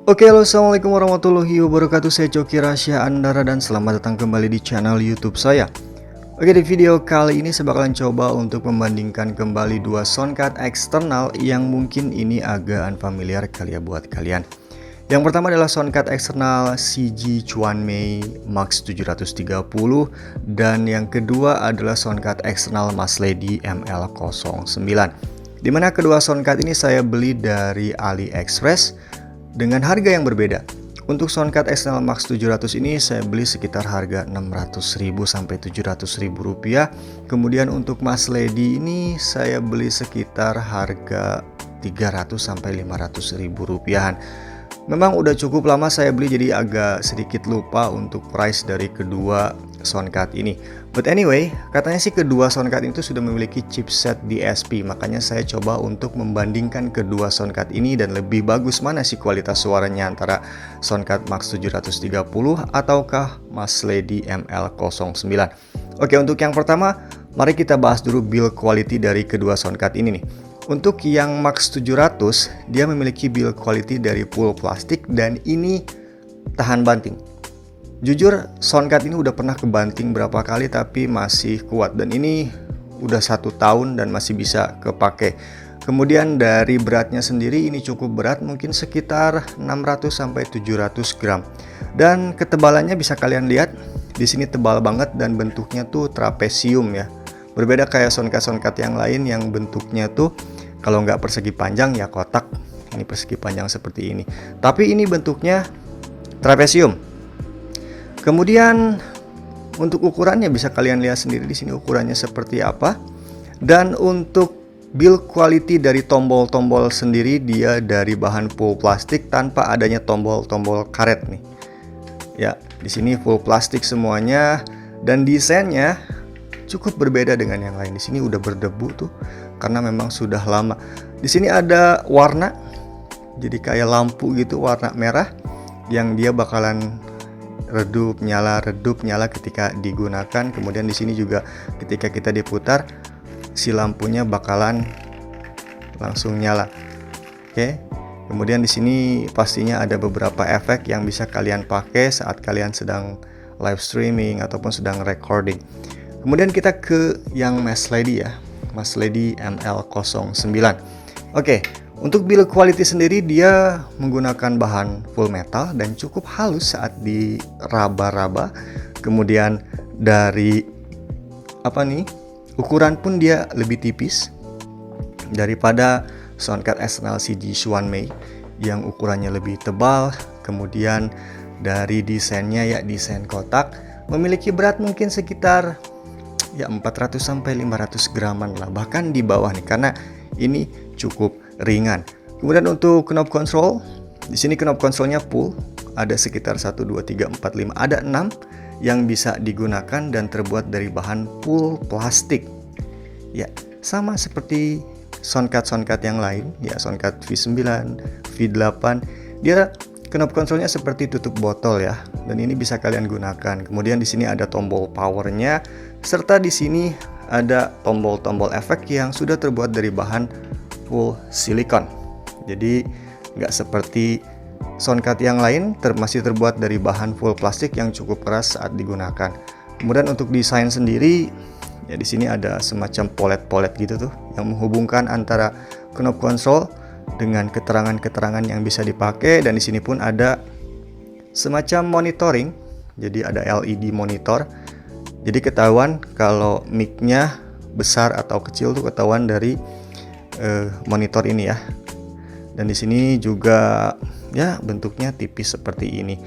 Oke, halo, assalamualaikum warahmatullahi wabarakatuh. Saya Coki Rasya Andara dan selamat datang kembali di channel YouTube saya. Oke, di video kali ini saya bakalan coba untuk membandingkan kembali dua soundcard eksternal yang mungkin ini agak unfamiliar kali ya buat kalian. Yang pertama adalah soundcard eksternal CG Chuanmei Max 730 dan yang kedua adalah soundcard eksternal Maslady ML09. Dimana kedua soundcard ini saya beli dari AliExpress dengan harga yang berbeda. Untuk soundcard eksternal Max 700 ini saya beli sekitar harga 600.000 sampai 700.000 rupiah. Kemudian untuk Maslady ini saya beli sekitar harga 300 sampai 500.000 rupiahan. Memang udah cukup lama saya beli, jadi agak sedikit lupa untuk price dari kedua soundcard ini. But anyway, katanya sih kedua soundcard itu sudah memiliki chipset DSP. Makanya saya coba untuk membandingkan kedua soundcard ini dan lebih bagus mana sih kualitas suaranya antara soundcard Max 730 ataukah Maslady ML09. Oke, untuk yang pertama, mari kita bahas dulu build quality dari kedua soundcard ini nih. Untuk yang Max 700, dia memiliki build quality dari full plastik dan ini tahan banting. Jujur, soundcard ini udah pernah kebanting berapa kali tapi masih kuat, dan ini udah 1 tahun dan masih bisa kepake. Kemudian dari beratnya sendiri ini cukup berat, mungkin sekitar 600 sampai 700 gram. Dan ketebalannya bisa kalian lihat, di sini tebal banget dan bentuknya tuh trapesium ya. Berbeda kayak soundcard yang lain yang bentuknya tuh kalau nggak persegi panjang ya kotak. Ini persegi panjang seperti ini. Tapi ini bentuknya trapesium. Kemudian untuk ukurannya bisa kalian lihat sendiri di sini ukurannya seperti apa. Dan untuk build quality dari tombol-tombol sendiri dia dari bahan full plastik tanpa adanya tombol-tombol karet nih. Ya, di sini full plastik semuanya dan desainnya cukup berbeda dengan yang lain. Di sini udah berdebu tuh karena memang sudah lama. Di sini ada warna, jadi kayak lampu gitu, warna merah yang dia bakalan redup nyala ketika digunakan. Kemudian di sini juga ketika kita diputar si lampunya bakalan langsung nyala. Oke. Kemudian di sini pastinya ada beberapa efek yang bisa kalian pakai saat kalian sedang live streaming ataupun sedang recording. Kemudian kita ke yang Maslady ya, Maslady ML09. Oke, untuk build quality sendiri dia menggunakan bahan full metal dan cukup halus saat diraba-raba. Kemudian dari ukuran pun dia lebih tipis daripada soundcard eksternal CG Chuanmei yang ukurannya lebih tebal. Kemudian dari desainnya ya desain kotak, memiliki berat mungkin sekitar ya 400 sampai 500 graman lah, bahkan di bawah nih karena ini cukup ringan. Kemudian untuk knob control, di sini knob controlnya full, ada sekitar 1 2 3 4 5, ada 6 yang bisa digunakan dan terbuat dari bahan full plastik. Ya, sama seperti soundcard yang lain, ya soundcard V9, V8, dia knob controlnya seperti tutup botol ya, dan ini bisa kalian gunakan. Kemudian di sini ada tombol powernya, serta di sini ada tombol-tombol efek yang sudah terbuat dari bahan full silikon. Jadi nggak seperti soundcard yang lain masih terbuat dari bahan full plastik yang cukup keras saat digunakan. Kemudian untuk desain sendiri, ya di sini ada semacam polet-polet gitu tuh yang menghubungkan antara knob control dengan keterangan-keterangan yang bisa dipakai, dan di sini pun ada semacam monitoring. Jadi ada LED monitor. Jadi ketahuan kalau mic-nya besar atau kecil tuh ketahuan dari monitor ini ya. Dan di sini juga ya bentuknya tipis seperti ini.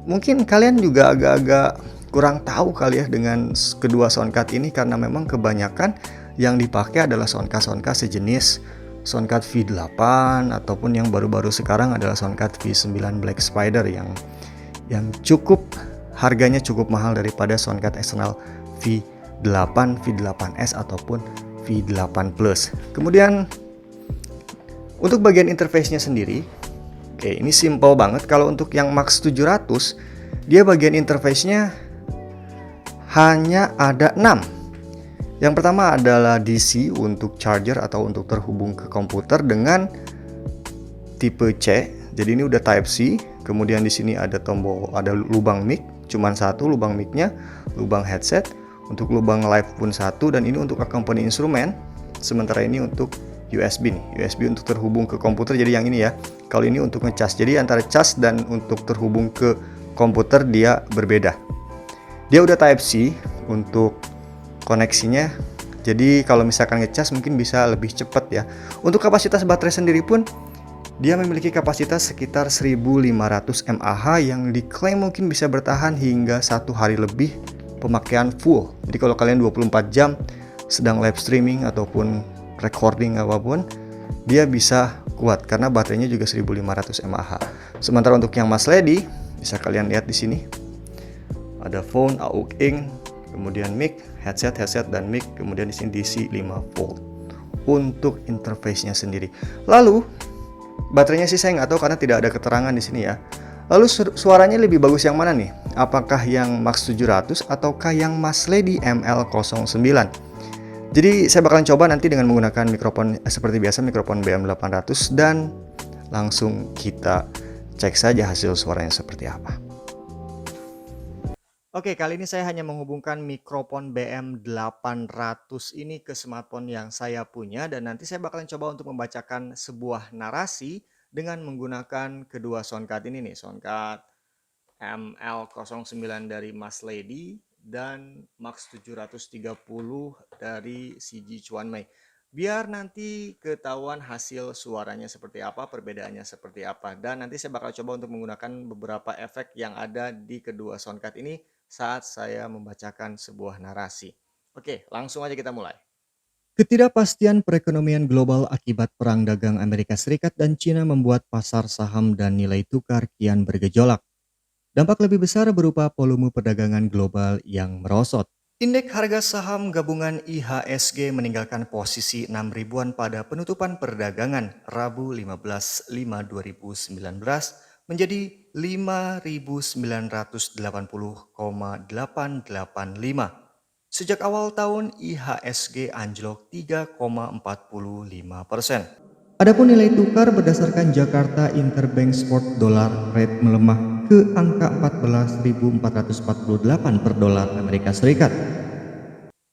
Mungkin kalian juga agak-agak kurang tahu kali ya dengan kedua soundcard ini karena memang kebanyakan yang dipakai adalah soundcard sejenis soundcard V8 ataupun yang baru-baru sekarang adalah soundcard V9 Black Spider yang cukup harganya cukup mahal daripada soundcard eksternal V8, V8S ataupun V8 Plus. Kemudian untuk bagian interface-nya sendiri, oke, ini simple banget. Kalau untuk yang Max 700, dia bagian interface-nya hanya ada 6. Yang pertama adalah DC untuk charger atau untuk terhubung ke komputer dengan tipe C Jadi ini udah Type C, kemudian di sini ada ada lubang mic, cuman satu lubang micnya, lubang headset. Untuk lubang live pun satu, dan ini untuk accompany instrumen. Sementara ini untuk USB nih, USB untuk terhubung ke komputer. Jadi yang ini ya, kalau ini untuk ngecas. Jadi antara cas dan untuk terhubung ke komputer dia berbeda. Dia udah Type C untuk koneksinya. Jadi kalau misalkan ngecas mungkin bisa lebih cepat ya. Untuk kapasitas baterai sendiri pun dia memiliki kapasitas sekitar 1500 mAh yang diklaim mungkin bisa bertahan hingga 1 hari lebih pemakaian full. Jadi kalau kalian 24 jam sedang live streaming ataupun recording apapun, dia bisa kuat karena baterainya juga 1500 mAh. Sementara untuk yang Mas Lady, bisa kalian lihat di sini. Ada phone, aux in, kemudian mic, headset dan mic, kemudian di sini DC 5 volt untuk interface-nya sendiri. Lalu baterainya sih saya nggak tahu karena tidak ada keterangan di sini ya. Lalu suaranya lebih bagus yang mana nih? Apakah yang Max 700 ataukah yang Mas Lady ML09? Jadi saya bakalan coba nanti dengan menggunakan mikrofon seperti biasa, mikrofon BM800, dan langsung kita cek saja hasil suaranya seperti apa. Oke, kali ini saya hanya menghubungkan mikrofon BM800 ini ke smartphone yang saya punya, dan nanti saya bakalan coba untuk membacakan sebuah narasi dengan menggunakan kedua soundcard ini nih, soundcard ML09 dari Mas Lady dan Max 730 dari CG Chuanmei. Biar nanti ketahuan hasil suaranya seperti apa, perbedaannya seperti apa. Dan nanti saya bakal coba untuk menggunakan beberapa efek yang ada di kedua soundcard ini saat saya membacakan sebuah narasi. Oke, langsung aja kita mulai. Ketidakpastian perekonomian global akibat perang dagang Amerika Serikat dan China membuat pasar saham dan nilai tukar kian bergejolak. Dampak lebih besar berupa volume perdagangan global yang merosot. Indeks harga saham gabungan IHSG meninggalkan posisi 6 ribuan pada penutupan perdagangan Rabu 15/5/2019 menjadi 5.980,885. Sejak awal tahun, IHSG anjlok 3,45%. Adapun nilai tukar berdasarkan Jakarta Interbank Spot Dollar Rate melemah ke angka 14.448 per dolar Amerika Serikat.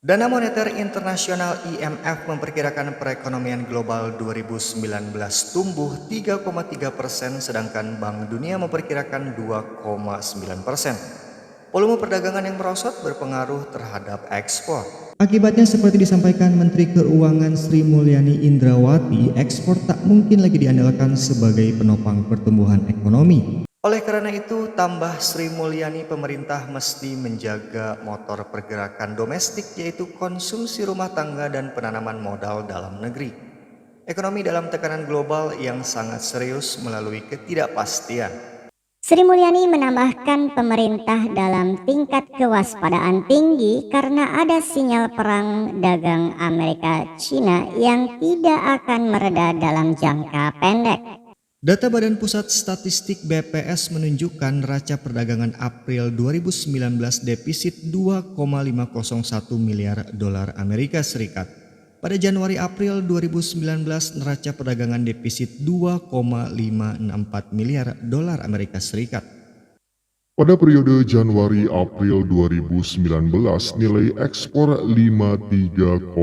Dana Moneter Internasional IMF memperkirakan perekonomian global 2019 tumbuh 3,3%, sedangkan Bank Dunia memperkirakan 2,9%. Volume perdagangan yang merosot berpengaruh terhadap ekspor. Akibatnya seperti disampaikan Menteri Keuangan Sri Mulyani Indrawati, ekspor tak mungkin lagi diandalkan sebagai penopang pertumbuhan ekonomi. Oleh karena itu, tambah Sri Mulyani, pemerintah mesti menjaga motor pergerakan domestik yaitu konsumsi rumah tangga dan penanaman modal dalam negeri. Ekonomi dalam tekanan global yang sangat serius melalui ketidakpastian. Sri Mulyani menambahkan pemerintah dalam tingkat kewaspadaan tinggi karena ada sinyal perang dagang Amerika-China yang tidak akan mereda dalam jangka pendek. Data Badan Pusat Statistik BPS menunjukkan neraca perdagangan April 2019 defisit 2,501 miliar dolar Amerika Serikat. Pada Januari-April 2019 neraca perdagangan defisit 2,564 miliar dolar Amerika Serikat. Pada periode Januari-April 2019, nilai ekspor 53,2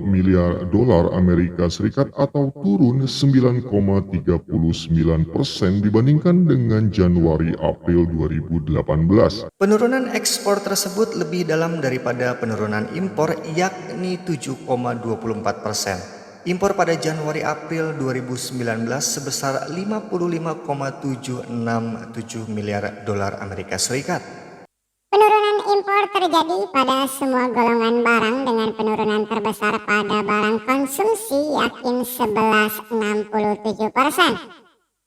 miliar dolar Amerika Serikat atau turun 9,39% dibandingkan dengan Januari-April 2018. Penurunan ekspor tersebut lebih dalam daripada penurunan impor, yakni 7,24%. Impor pada Januari-April 2019 sebesar 55,767 miliar dolar Amerika Serikat. Penurunan impor terjadi pada semua golongan barang dengan penurunan terbesar pada barang konsumsi yakni 11,67%.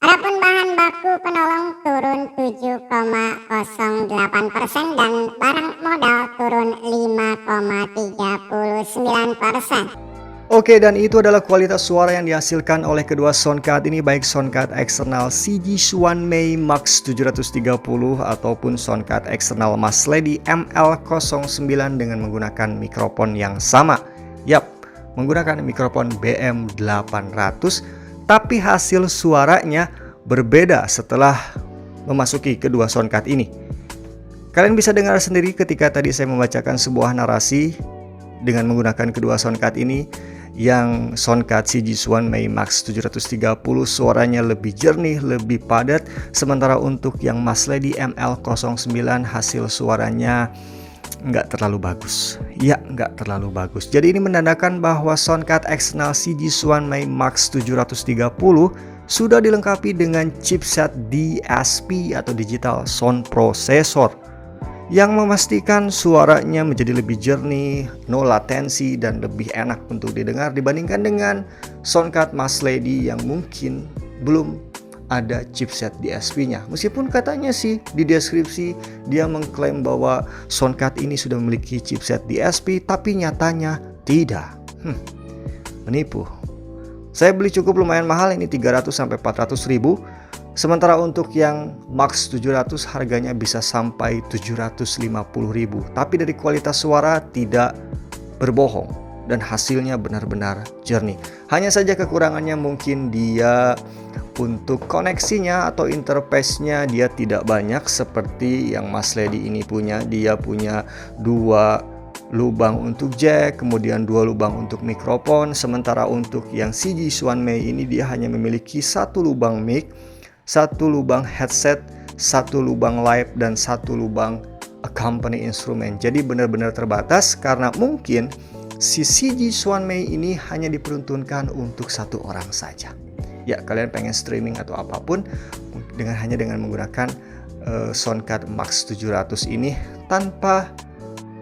Adapun bahan baku penolong turun 7,08% dan barang modal turun 5,39%. Oke, dan itu adalah kualitas suara yang dihasilkan oleh kedua soundcard ini, baik soundcard eksternal CG Chuanmei Max 730 ataupun soundcard eksternal Mas Lady ML09 dengan menggunakan mikrofon yang sama. Yap, menggunakan mikrofon BM800, tapi hasil suaranya berbeda setelah memasuki kedua soundcard ini. Kalian bisa dengar sendiri ketika tadi saya membacakan sebuah narasi dengan menggunakan kedua soundcard ini. Yang soundcard CG Swan May Max 730 suaranya lebih jernih, lebih padat. Sementara untuk yang Mas Lady ML09 hasil suaranya nggak terlalu bagus. Ya, nggak terlalu bagus. Jadi ini menandakan bahwa soundcard eksternal CG Swan May Max 730 sudah dilengkapi dengan chipset DSP atau Digital Sound Processor yang memastikan suaranya menjadi lebih jernih, no latensi, dan lebih enak untuk didengar dibandingkan dengan soundcard Mas Lady yang mungkin belum ada chipset DSP-nya. Meskipun katanya sih di deskripsi dia mengklaim bahwa soundcard ini sudah memiliki chipset DSP, tapi nyatanya tidak. Menipu. Saya beli cukup lumayan mahal, ini 300-400 ribu. Sementara untuk yang Max 700 harganya bisa sampai 750 ribu. Tapi dari kualitas suara tidak berbohong dan hasilnya benar-benar jernih. Hanya saja kekurangannya mungkin dia untuk koneksinya atau interface-nya dia tidak banyak seperti yang Mas Lady ini punya. Dia punya 2 lubang untuk jack, kemudian 2 lubang untuk mikrofon. Sementara untuk yang CG Swan May ini dia hanya memiliki 1 lubang mic, 1 lubang headset, 1 lubang live, dan 1 lubang accompany instrumen. Jadi benar-benar terbatas karena mungkin si CG Swan May ini hanya diperuntukkan untuk 1 orang saja. Ya, kalian pengen streaming atau apapun hanya dengan menggunakan soundcard Max 700 ini tanpa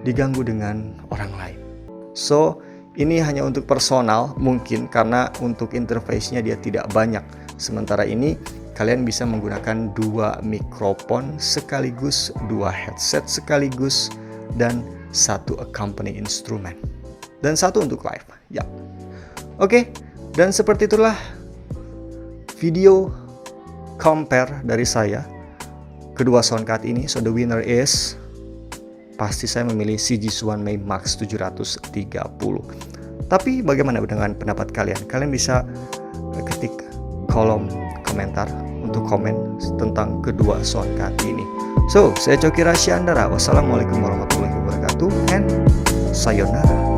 diganggu dengan orang lain. So, ini hanya untuk personal mungkin karena untuk interface-nya dia tidak banyak. Sementara ini kalian bisa menggunakan 2 mikrofon sekaligus, 2 headset sekaligus, dan 1 accompany instrumen. Dan 1 untuk live. Ya. Oke, dan seperti itulah video compare dari saya kedua soundcard ini. So the winner is, pasti saya memilih CG Swan May Max 730. Tapi bagaimana dengan pendapat kalian? Kalian bisa ketik kolom komentar untuk komen tentang kedua soundcard ini. So, saya Coki Rasya Andara. Wassalamualaikum warahmatullahi wabarakatuh and sayonara.